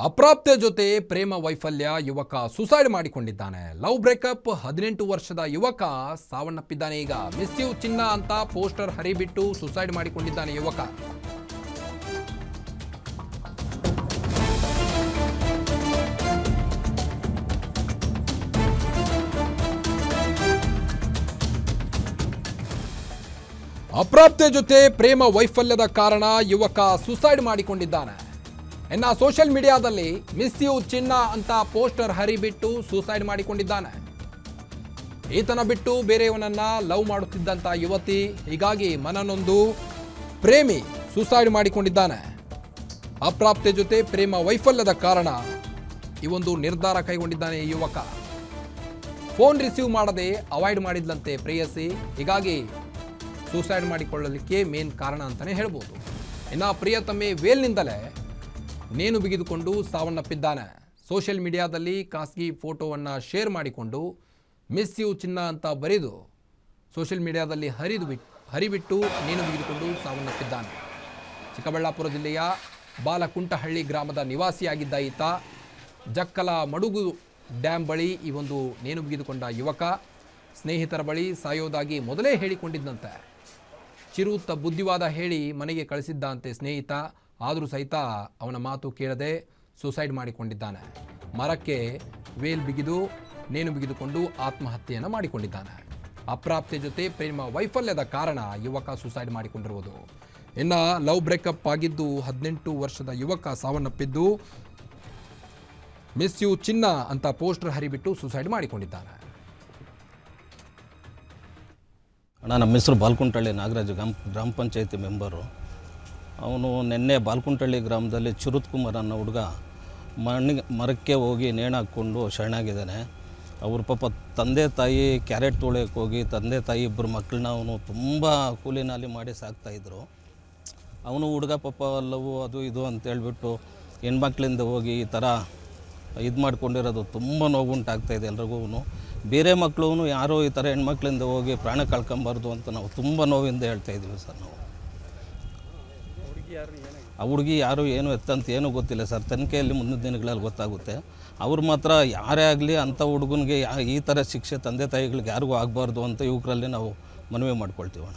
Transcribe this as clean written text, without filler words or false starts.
ಅಪ್ರಾಪ್ತೆ ಜೊತೆ ಪ್ರೇಮ ವೈಫಲ್ಯ ಯುವಕ ಸುಸೈಡ್ ಮಾಡಿಕೊಂಡಿದ್ದಾನೆ. ಲವ್ ಬ್ರೇಕಪ್ 18 ವರ್ಷದ ಯುವಕ ಸಾವನ್ನಪ್ಪಿದ್ದಾನೆ. ಈಗ ಮಿಸ್ ಯು ಚಿನ್ನ ಅಂತ ಪೋಸ್ಟರ್ ಹರಿಬಿಟ್ಟು ಸುಸೈಡ್ ಮಾಡಿಕೊಂಡಿದ್ದಾನೆ ಯುವಕ. ಅಪ್ರಾಪ್ತೆ ಜೊತೆ ಪ್ರೇಮ ವೈಫಲ್ಯದ ಕಾರಣ ಯುವಕ ಸುಸೈಡ್ ಮಾಡಿಕೊಂಡಿದ್ದಾನೆ. ಇನ್ನು ಸೋಷಿಯಲ್ ಮೀಡಿಯಾದಲ್ಲಿ ಮಿಸ್ ಯು ಚಿನ್ನ ಅಂತ ಪೋಸ್ಟರ್ ಹರಿಬಿಟ್ಟು ಸುಸೈಡ್ ಮಾಡಿಕೊಂಡಿದ್ದಾನೆ. ಈತನ ಬಿಟ್ಟು ಬೇರೆಯವನನ್ನ ಲವ್ ಮಾಡುತ್ತಿದ್ದಂತ ಯುವತಿ, ಹೀಗಾಗಿ ಮನನೊಂದು ಪ್ರೇಮಿ ಸುಸೈಡ್ ಮಾಡಿಕೊಂಡಿದ್ದಾನೆ. ಅಪ್ರಾಪ್ತೆ ಜೊತೆ ಪ್ರೇಮ ವೈಫಲ್ಯದ ಕಾರಣ ಈ ಒಂದು ನಿರ್ಧಾರ ಕೈಗೊಂಡಿದ್ದಾನೆ ಈ ಯುವಕ. ಫೋನ್ ರಿಸೀವ್ ಮಾಡದೆ ಅವಾಯ್ಡ್ ಮಾಡಿದ್ಲಂತೆ ಪ್ರೇಯಸಿ, ಹೀಗಾಗಿ ಸೂಸೈಡ್ ಮಾಡಿಕೊಳ್ಳಲಿಕ್ಕೆ ಮೇನ್ ಕಾರಣ ಅಂತಾನೆ ಹೇಳ್ಬೋದು. ಇನ್ನು ಪ್ರಿಯತಮೆ ವೇಲ್ನಿಂದಲೇ ನೇಣು ಬಿಗಿದುಕೊಂಡು ಸಾವನ್ನಪ್ಪಿದ್ದಾನೆ. ಸೋಷಿಯಲ್ ಮೀಡಿಯಾದಲ್ಲಿ ಖಾಸಗಿ ಫೋಟೋವನ್ನು ಶೇರ್ ಮಾಡಿಕೊಂಡು ಮಿಸ್ ಯು ಚಿನ್ನ ಅಂತ ಬರೆದು ಸೋಷಿಯಲ್ ಮೀಡಿಯಾದಲ್ಲಿ ಹರಿಬಿಟ್ಟು ನೇಣು ಬಿಗಿದುಕೊಂಡು ಸಾವನ್ನಪ್ಪಿದ್ದಾನೆ. ಚಿಕ್ಕಬಳ್ಳಾಪುರ ಜಿಲ್ಲೆಯ ಬಾಲಕುಂಟಹಳ್ಳಿ ಗ್ರಾಮದ ನಿವಾಸಿಯಾಗಿದ್ದ ಈತ ಜಕ್ಕಲ ಮಡುಗು ಡ್ಯಾಮ್ ಬಳಿ ಈ ಒಂದು ನೇಣು ಬಿಗಿದುಕೊಂಡ ಯುವಕ ಸ್ನೇಹಿತರ ಬಳಿ ಸಾಯೋದಾಗಿ ಮೊದಲೇ ಹೇಳಿಕೊಂಡಿದ್ದಂತೆ. ಚಿರುತ ಬುದ್ಧಿವಾದ ಹೇಳಿ ಮನೆಗೆ ಕಳಿಸಿದ್ದಂತೆ ಸ್ನೇಹಿತ, ಆದರೂ ಸಹಿತ ಅವನ ಮಾತು ಕೇಳದೆ ಸುಸೈಡ್ ಮಾಡಿಕೊಂಡಿದ್ದಾನೆ. ಮರಕ್ಕೆ ವೇಲ್ ಬಿಗಿದು ನೇಣು ಬಿಗಿದುಕೊಂಡು ಆತ್ಮಹತ್ಯೆಯನ್ನು ಮಾಡಿಕೊಂಡಿದ್ದಾನೆ. ಅಪ್ರಾಪ್ತೆ ಜೊತೆ ಪ್ರೇಮ ವೈಫಲ್ಯದ ಕಾರಣ ಯುವಕ ಸುಸೈಡ್ ಮಾಡಿಕೊಂಡಿರುವುದು. ಇನ್ನು ಲವ್ ಬ್ರೇಕಪ್ ಆಗಿದ್ದು 18 ವರ್ಷದ ಯುವಕ ಸಾವನ್ನಪ್ಪಿದ್ದು ಮಿಸ್ ಯು ಚಿನ್ನ ಅಂತ ಪೋಸ್ಟರ್ ಹರಿಬಿಟ್ಟು ಸುಸೈಡ್ ಮಾಡಿಕೊಂಡಿದ್ದಾನೆ. ಅಣ್ಣ, ನಮ್ಮ ಹೆಸರು ಬಾಲ್ಕುಂಟಳ್ಳಿ ನಾಗರಾಜ್, ಗ್ರಾಮ ಪಂಚಾಯತಿ ಮೆಂಬರು. ಅವನು ನಿನ್ನೆ ಬಾಲ್ಕುಂಟಳ್ಳಿ ಗ್ರಾಮದಲ್ಲಿ ಚಿರುತ್ ಕುಮಾರ್ ಅನ್ನೋ ಹುಡುಗ ಮರಕ್ಕೆ ಹೋಗಿ ನೇಣು ಹಾಕ್ಕೊಂಡು ಶರಣಾಗಿದ್ದಾನೆ. ಅವ್ರ ಪಾಪ ತಂದೆ ತಾಯಿ ಕ್ಯಾರೆಟ್ ತೊಳೆಯೋಕ್ಕೆ ಹೋಗಿ ತಂದೆ ತಾಯಿ ಇಬ್ಬರು ಮಕ್ಕಳನ್ನ ಅವನು ತುಂಬ ಕೂಲಿನಾಲಿ ಮಾಡಿ ಸಾಕ್ತಾಯಿದ್ರು. ಅವನು ಹುಡುಗ ಪಾಪ ಲವ್ ಅದು ಇದು ಅಂತೇಳ್ಬಿಟ್ಟು ಹೆಣ್ಮಕ್ಳಿಂದ ಹೋಗಿ ಈ ಥರ ಇದು ಮಾಡ್ಕೊಂಡಿರೋದು ತುಂಬ ನೋವುಂಟಾಗ್ತಾಯಿದೆ ಎಲ್ರಿಗೂ. ಬೇರೆ ಮಕ್ಕಳು ಯಾರೋ ಈ ಥರ ಹೆಣ್ಮಕ್ಳಿಂದ ಹೋಗಿ ಪ್ರಾಣ ಕಳ್ಕೊಂಬಾರ್ದು ಅಂತ ನಾವು ತುಂಬ ನೋವಿಂದ ಹೇಳ್ತಾಯಿದ್ದೀವಿ ಸರ್. ನಾವು ಆ ಹುಡುಗಿ ಯಾರು ಏನು ಎತ್ತಂತ ಏನೂ ಗೊತ್ತಿಲ್ಲ ಸರ್. ತನಿಖೆಯಲ್ಲಿ ಮುಂದಿನ ದಿನಗಳಲ್ಲಿ ಗೊತ್ತಾಗುತ್ತೆ. ಅವ್ರು ಮಾತ್ರ ಯಾರೇ ಆಗಲಿ ಅಂಥ ಹುಡುಗನಿಗೆ ಈ ಥರ ಶಿಕ್ಷೆ ತಂದೆ ತಾಯಿಗಳಿಗೆ ಯಾರಿಗೂ ಆಗಬಾರ್ದು ಅಂತ ಯುವಕರಲ್ಲಿ ನಾವು ಮನವಿ ಮಾಡ್ಕೊಳ್ತೀವಿ.